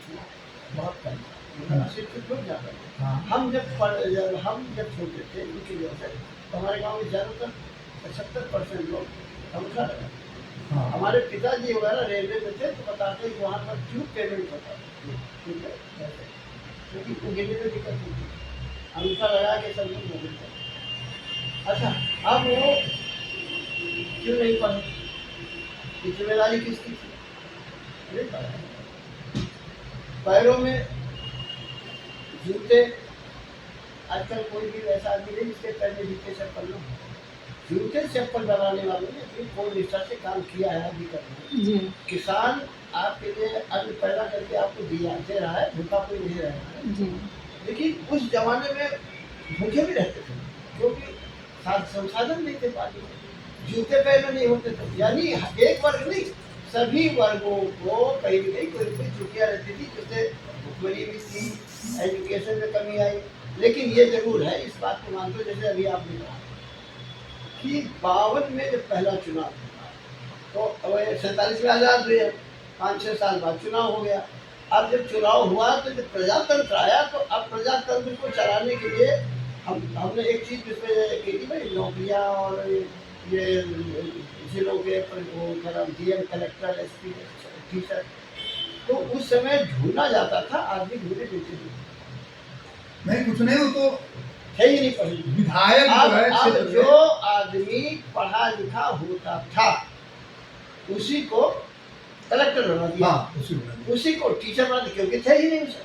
थी, बहुत कम था, मतलब अशिक्षित लोग ज़्यादा थे। हाँ। हम जब छोटे थे उनकी वजह से, तो हमारे गाँव में ज़्यादातर 75% लोग पंखा लगा। हाँ। हमारे पिताजी वगैरह रेलवे में थे, तो बताते कि वहाँ पर ट्यूब पेमेंट होता था, ठीक है, ऐसे, क्योंकि उनको गिनने में दिक्कत होती थी, अंगूठा लगा के सब लोग मोबाइल करते। अच्छा, अब वो क्यों नहीं पढ़े? ये जिम्मेदारी किसकी थी? नहीं पढ़ा। पैरों में जूते, आजकल कोई भी ऐसा आदमी नहीं जिसके पैर में जूते चप्पल न हो। जूते चप्पल बनाने वालों ने अपनी पूर्ण निष्ठा से काम किया है, अभी कर रहे हैं। जी किसान आपके लिए अन्न पैदा करके आपको दे रहा है, भूखा कोई नहीं रह रहा है। जी लेकिन उस जमाने में भूखे भी रहते थे, क्योंकि संसाधन नहीं थे पानी के, जूते पैर में नहीं होते थे। यानी एक वर्ग नहीं, सभी वर्गों को कहीं न कहीं कोई न कोई त्रुटियां रहती थी, जिससे भुखमरी भी थी, एजुकेशन में कमी आई। लेकिन ये जरूर है, इस बात को मानते हो, जैसे अभी आपने कहा कि 52 में जब पहला चुनाव हुआ, तो 47 में आज़ाद हुए, 5-6 साल बाद चुनाव हो गया। अब जब चुनाव हुआ तो जब प्रजातंत्र आया, तो अब प्रजातंत्र को चलाने के लिए हमने एक चीज़ जिसमें की थी भाई, नौकरियाँ और ये जिलों के डीएम, कलेक्टर, एसपी, टीचर, तो उस समय ढूंढा जाता था, आदमी ढूंढे देते थे, नहीं कुछ नहीं, वो तो थे ही नहीं पढ़े। विधायक जो है अब क्षेत्र जो में, आदमी पढ़ा लिखा होता था, उसी को कलेक्टर बना दिया, हाँ, उसी को टीचर बना दिया, क्योंकि थे ही नहीं उसे।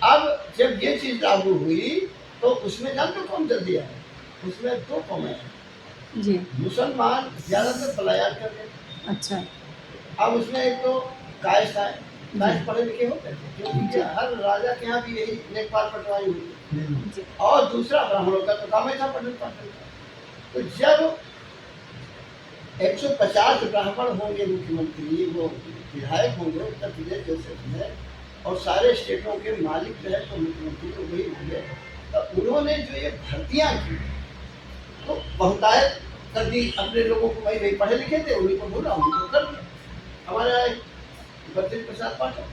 अब जब ये चीज लागू हुई, तो उसमें जानते हो कौन कर दिया है? उसमें 2 कौमें हैं। जी मुसलमान ज्यादातर पलायन कर रहे। अच्छा अब उसमें एक तो कायस्थ आए, कायस्थ पढ़े लिखे होते थे, क्योंकि हर राजा के यहाँ भी यही लेखपाल पटवारी हुई। जी और दूसरा ब्राह्मणों का तो काम ही था पढ़ने पढ़ने का। तो जब 150 ब्राह्मण होंगे मुख्यमंत्री, वो विधायक होंगे उत्तर प्रदेश जैसे में, और सारे स्टेटों के मालिक जो है तो मुख्यमंत्री तो वही होंगे, तो उन्होंने जो ये भर्तियां की, तो बहुतायत कर दी अपने लोगों को। भाई नहीं पढ़े लिखे थे, उन्हीं को बोला, उन्हीं को कर दिया। हमारा बद्री प्रसाद पाठक,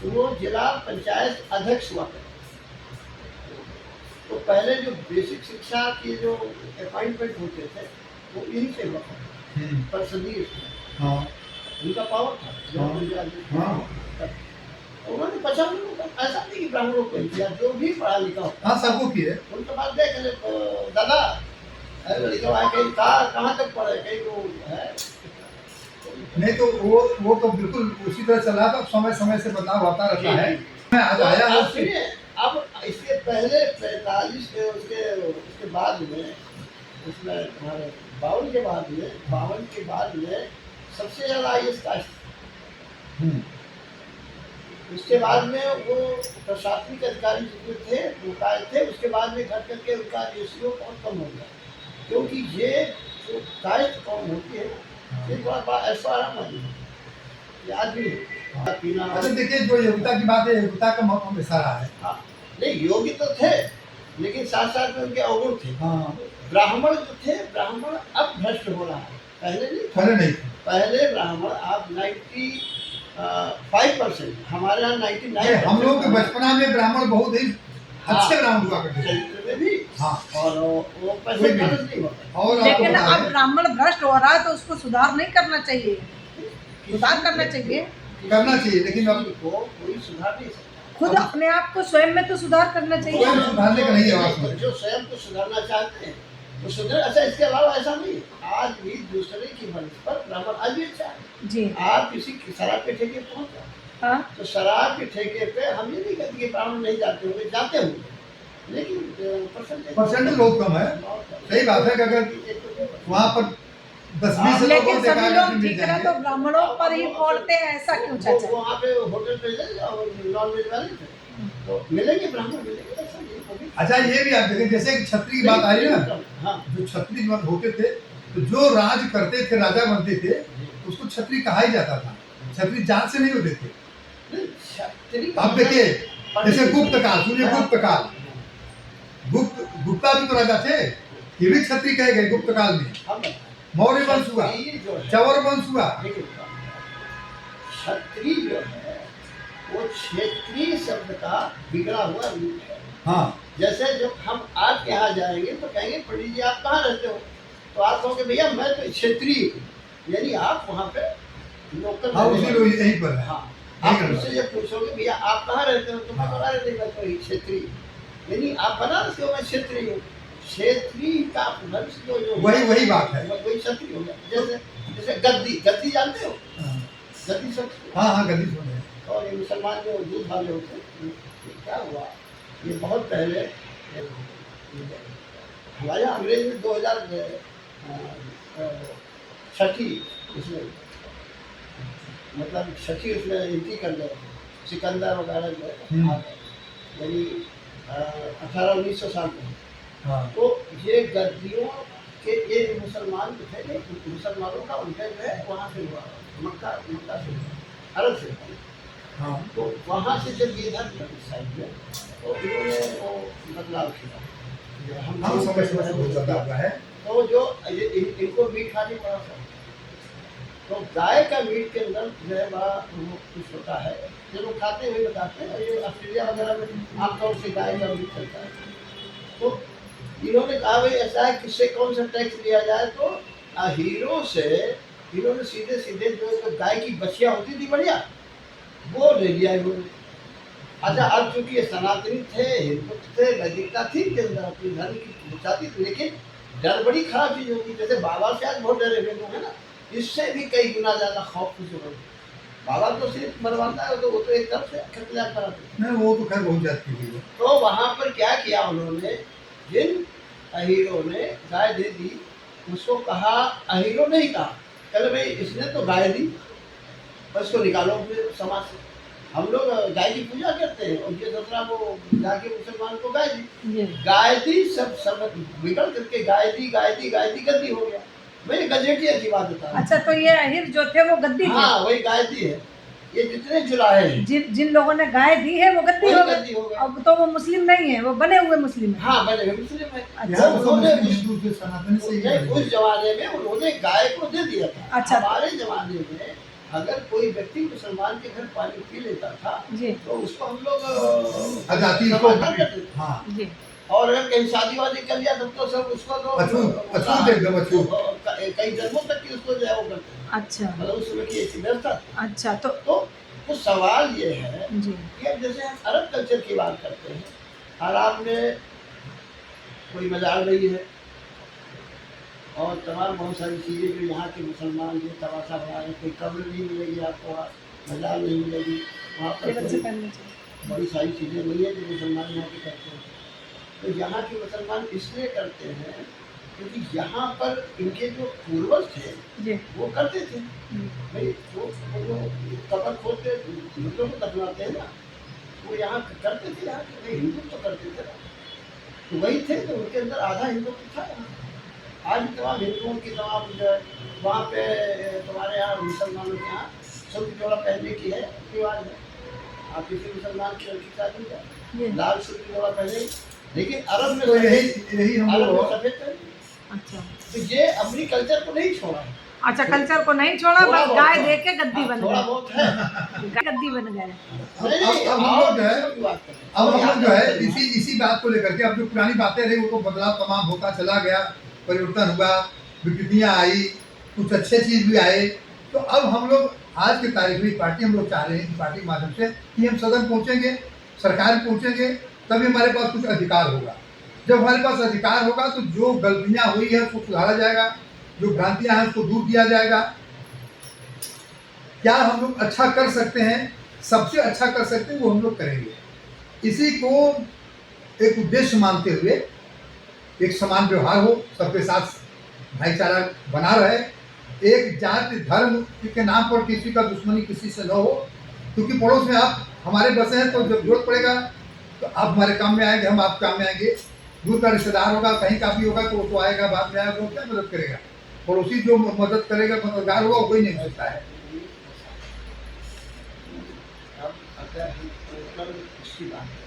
वो जिला पंचायत अध्यक्ष हुआ करते। तो पहले जो बेसिक शिक्षा के जो अपॉइंटमेंट होते थे, वो इन्हीं से हुआ करते, परिषदीय स्तर, हाँ उनका पावर था। हाँ उन्होंने 50 लोगों का, ऐसा नहीं कि ब्राह्मणों को ही किया, जो भी पढ़ा लिखा हो हाँ, सबको किए। उनके पास देख ले, दादा अरे लिखा है, कहीं कहाँ तक पढ़े, कहीं वो है नहीं तो वो तो बिल्कुल उसी तरह चल रहा था, समय समय से बदलाव होता रहता है। मैं आज आया अब हूँ। सुनिए, अब इसके पहले 45 के उसके बाद में, उसमें हमारे 52 के बाद में सबसे ज़्यादा IAS कास्ट। उसके बाद में वो प्रशासनिक अधिकारी जितने थे वो काय थे, उसके बाद में घट करके उनका रेशियो बहुत कम हो गया, क्योंकि ये जो कास्ट कौन होती है, ये थोड़ा बड़ा ऐसा आराम आदमी है, याद भी है पीना। अच्छा देखिए, जो योग्यता की बात है, योग्यता का महत्व हमेशा रहा है। हाँ, नहीं योग्य तो थे, लेकिन साथ साथ में उनके अवगुण थे। हाँ, ब्राह्मण जो थे, ब्राह्मण अब भ्रष्ट हो रहा है, पहले नहीं था। पहले नहीं थे। पहले ब्राह्मण आप 95%, हमारे यहाँ 99%। हम लोग के बचपना में ब्राह्मण बहुत ही अच्छे ब्राह्मण हुआ करते थे। चरित्र में भी, हाँ, और वो पैसे कोई भी खर्च नहीं होता। और आपको लेकिन बता अब दें, ब्राह्मण भ्रष्ट हो रहा है तो उसको सुधार नहीं करना चाहिए, सुधार करना चाहिए। करना चाहिए, लेकिन अब को कोई सुधार नहीं सकता। खुद अपने आप को स्वयं में तो सुधार करना चाहिए। स्वयं सुधारने का नहीं है आवाज में। जो स्वयं को सुधारना चाहते हैं तो सुधर। अच्छा, इसके अलावा ऐसा नहीं, आज भी दूसरे की मंच पर ब्राह्मण आज भी अच्छा है। जी आप किसी शराब के ठेके पहुंच जाए, हाँ तो शराब के ठेके पे हम ये नहीं कहते कि ब्राह्मण नहीं जाते होंगे, जाते होंगे, लेकिन परसेंटेज बहुत कम है। सही बात है कि अगर वहाँ पर 10-20 लोगों लेकिन को सभी देखा लोग ठीक है तो ब्राह्मणों पर ही फोड़ते हैं, ऐसा क्यों चाचा? वहाँ पे होटल पे ले जाओ, नॉन वेज वाले थे, तो मिलेंगे ब्राह्मण, मिलेंगे, ऐसा नहीं है। अच्छा, ये भी आप देखें, जैसे क्षत्रिय की बात आई ना, हाँ, जो क्षत्रिय मत होते थे, तो जो राज करते थे, राजा बनते थे, उसको क्षत्रिय कहा ही जाता था। क्षत्रिय जात से नहीं होते थे। आप देखिए, जैसे गुप्त काल, सुनिए गुप्त काल, गुप्ता भी तो राजा थे, ये भी क्षत्रिय कहे गए गुप्त काल में। मौर्य वंश हुआ, चवर वंश हुआ। क्षत्रिय जो है वो क्षेत्रीय शब्द का बिगड़ा हुआ रूप है। हाँ जैसे जब हम आपके यहाँ जाएंगे तो कहेंगे पंडित जी आप कहाँ रहते हो, तो आप कहोगे भैया मैं तो क्षेत्रीय हूँ, यानी आप वहाँ पे लोकल हाँ रहने उसी वाले। लोग यहीं पर है। हाँ, यहीं आप रहने उससे वाले। जब पूछोगे भैया आप कहाँ रहते हो, तो मैं हाँ। बता रहे थे मैं तो क्षेत्रीय, यानी आप बनारस के हो, मैं क्षेत्रीय हूँ। क्षेत्रीय का अपभ्रंश जो वही बात है। वही क्षेत्रीय हो गया। जैसे जैसे गद्दी जानते हो, हाँ गद्दी शब्द, हाँ गद्दी सुन रहे हैं। और ये मुसलमान जो दूध वाले होते हैं, ये क्या हुआ, ये बहुत पहले हमारे यहाँ अंग्रेज में 2006 उसमें मतलब 6 उसमें एंट्री कर गए, सिकंदर वगैरह जो आ गए, यानी 1800-1900 साल में। हाँ तो ये गद्दियों के ये मुसलमान जो थे, मुसलमानों का उनके जो है वहाँ से हुआ, मक्का से हुआ, अरब से हुआ। हाँ तो वहाँ से जब ये इधर साइड में तो इन्होंने वो बदलाव किया। हम समय से बहुत बदलाव हुआ है। तो जो इनको मीट खाने पड़ा था, तो गाय का मीट के अंदर जो है बड़ा कुछ होता है, जो लोग खाते हुए बताते हैं। ये ऑस्ट्रेलिया वगैरह में आमतौर से गाय का मीट चलता है। तो इन्होंने कहा भाई ऐसा है, किससे कौन सा टैक्स लिया जाए, तो हीरो से इन्होंने सीधे सीधे जो गाय की बछिया होती थी बढ़िया, वो ले लिया इन्होंने। अच्छा, अब चूंकि ये सनातनी थे, हिंदू थे, नैतिकता थी के अंदर, अपनी धर्म की पूछा थी, लेकिन डर बड़ी खराब चीज होगी। जैसे बाबा से आज बहुत डरे हुए लोग है ना, इससे भी कई गुना ज्यादा खौफ की जरूरत है। बाबा तो सिर्फ मरवाता है, तो वो तो एक तरफ से खतरा कराते। नहीं वो तो खैर बहुत जाती है। तो वहां पर क्या किया उन्होंने, जिन अहीरों ने गाय दे दी, उसको कहा, अहीरों ने ही कहा, चलो भाई इसने तो गाय दी, उसको निकालो अपने समाज से। हम लोग गाय की पूजा करते हैं, और ये दूसरा वो जाके मुसलमान को गाय दी, सब बिगड़ करके गाय दी गद्दी हो गया। मैं गजेटिया की बात बता रहा हूं। अच्छा, तो ये अहिर जो थे वो गद्दी थे? हाँ, वही गाय दी है। ये जितने जुलाहे हैं, जिन लोगों ने गाय दी है वो गद्दी वही हो गद्दी हो गए। गए। अब तो वो मुस्लिम नहीं है, वो बने हुए मुस्लिम है। हाँ, बने हुए मुस्लिम है। यहाँ तो उन्होंने हिंदू से सनातनी से ही नहीं, उस जमाने में उन्होंने गाय को दे दिया था। अच्छा। हमारे जमाने में अगर कोई व्यक्ति मुसलमान के घर पानी पी लेता था, जी तो उसको हम लोग आजादी समाधान करते थे। हाँ जी। और अगर कहीं शादी वादी कर लिया तब तो सब उसको तो अछूत एकदम अछूत। कई जन्मों तक की उसको जो है वो करते हैं। अच्छा मतलब उस समय की ऐसी व्यवस्था थी। अच्छा। तो सवाल ये है जी कि अब जैसे हम अरब कल्चर की बात करते हैं, अरब में कोई मजार नहीं है, और तमाम बहुत सारी चीज़ें जो यहाँ के मुसलमान जो तमाशा बना रहे, कोई कब्र नहीं मिलेगी आपको, वहाँ मजार नहीं मिलेगी, वहाँ पर कोई बड़ी सारी चीज़ें नहीं है जो मुसलमान यहाँ के करते हैं। तो यहाँ के मुसलमान इसलिए करते हैं क्योंकि यहाँ पर इनके जो पूर्वज थे जी। वो करते थे भाई, वो कब्र खोदते मृतकों को दफनाते हैं ना, वो यहाँ करते थे। यहाँ के हिंदू तो करते थे ना, तो वही थे, तो उनके अंदर आधा हिंदू था यहाँ। आज भी तमाम हिंदुओं की तमाम जो है वहाँ पे तुम्हारे यहाँ मुसलमानों के यहाँ सूट जोड़ा पहनने की है रिवाज है। आप किसी मुसलमान की लड़की शादी का लाल सूट जोड़ा पहने, लेकिन अरब में तो यही हम अरब में लोग सफेद पहने। अच्छा तो ये अपनी कल्चर को नहीं छोड़ा है। अच्छा, कल्चर को नहीं छोड़ा, थोड़ा बस बहुत गाय है। दे के गद्दी हाँ, बन थोड़ा गए। बहुत है। गद्दी बन गए। अब हम लोग जो है अब हम लोग जो है इसी बात को लेकर के, अब जो पुरानी बातें रही वो तो बदलाव तमाम होता चला गया, परिवर्तन हुआ, विकृतियाँ आई, कुछ अच्छे चीज भी आए। तो अब हम लोग आज की तारीख में पार्टी हम लोग चाह रहे हैं कि पार्टी के माध्यम से कि हम सदन पहुँचेंगे, सरकार पहुँचेंगे, तभी हमारे पास कुछ अधिकार होगा। जब हमारे पास अधिकार होगा तो जो गलतियाँ हुई है उसको सुधारा जाएगा, जो भ्रांतियाँ हैं उसको दूर किया जाएगा। क्या हम लोग अच्छा कर सकते हैं, सबसे अच्छा कर सकते हैं वो हम लोग करेंगे। इसी को एक उद्देश्य मानते हुए एक समान व्यवहार हो, सबके साथ भाईचारा बना रहे, एक जाति धर्म के नाम पर किसी का दुश्मनी किसी से न हो। क्योंकि पड़ोस में आप हमारे बसे हैं, तो जब जरूरत पड़ेगा तो आप हमारे काम में आएंगे, हम आपके काम में आएंगे। दूर का रिश्तेदार होगा, कहीं का भी होगा, तो वो तो आएगा, बाद में आएगा, वो क्या मदद करेगा। पड़ोसी जो मदद करेगा, मददगार होगा, वो कोई नहीं सकता है। अब अगर हम इसकी बात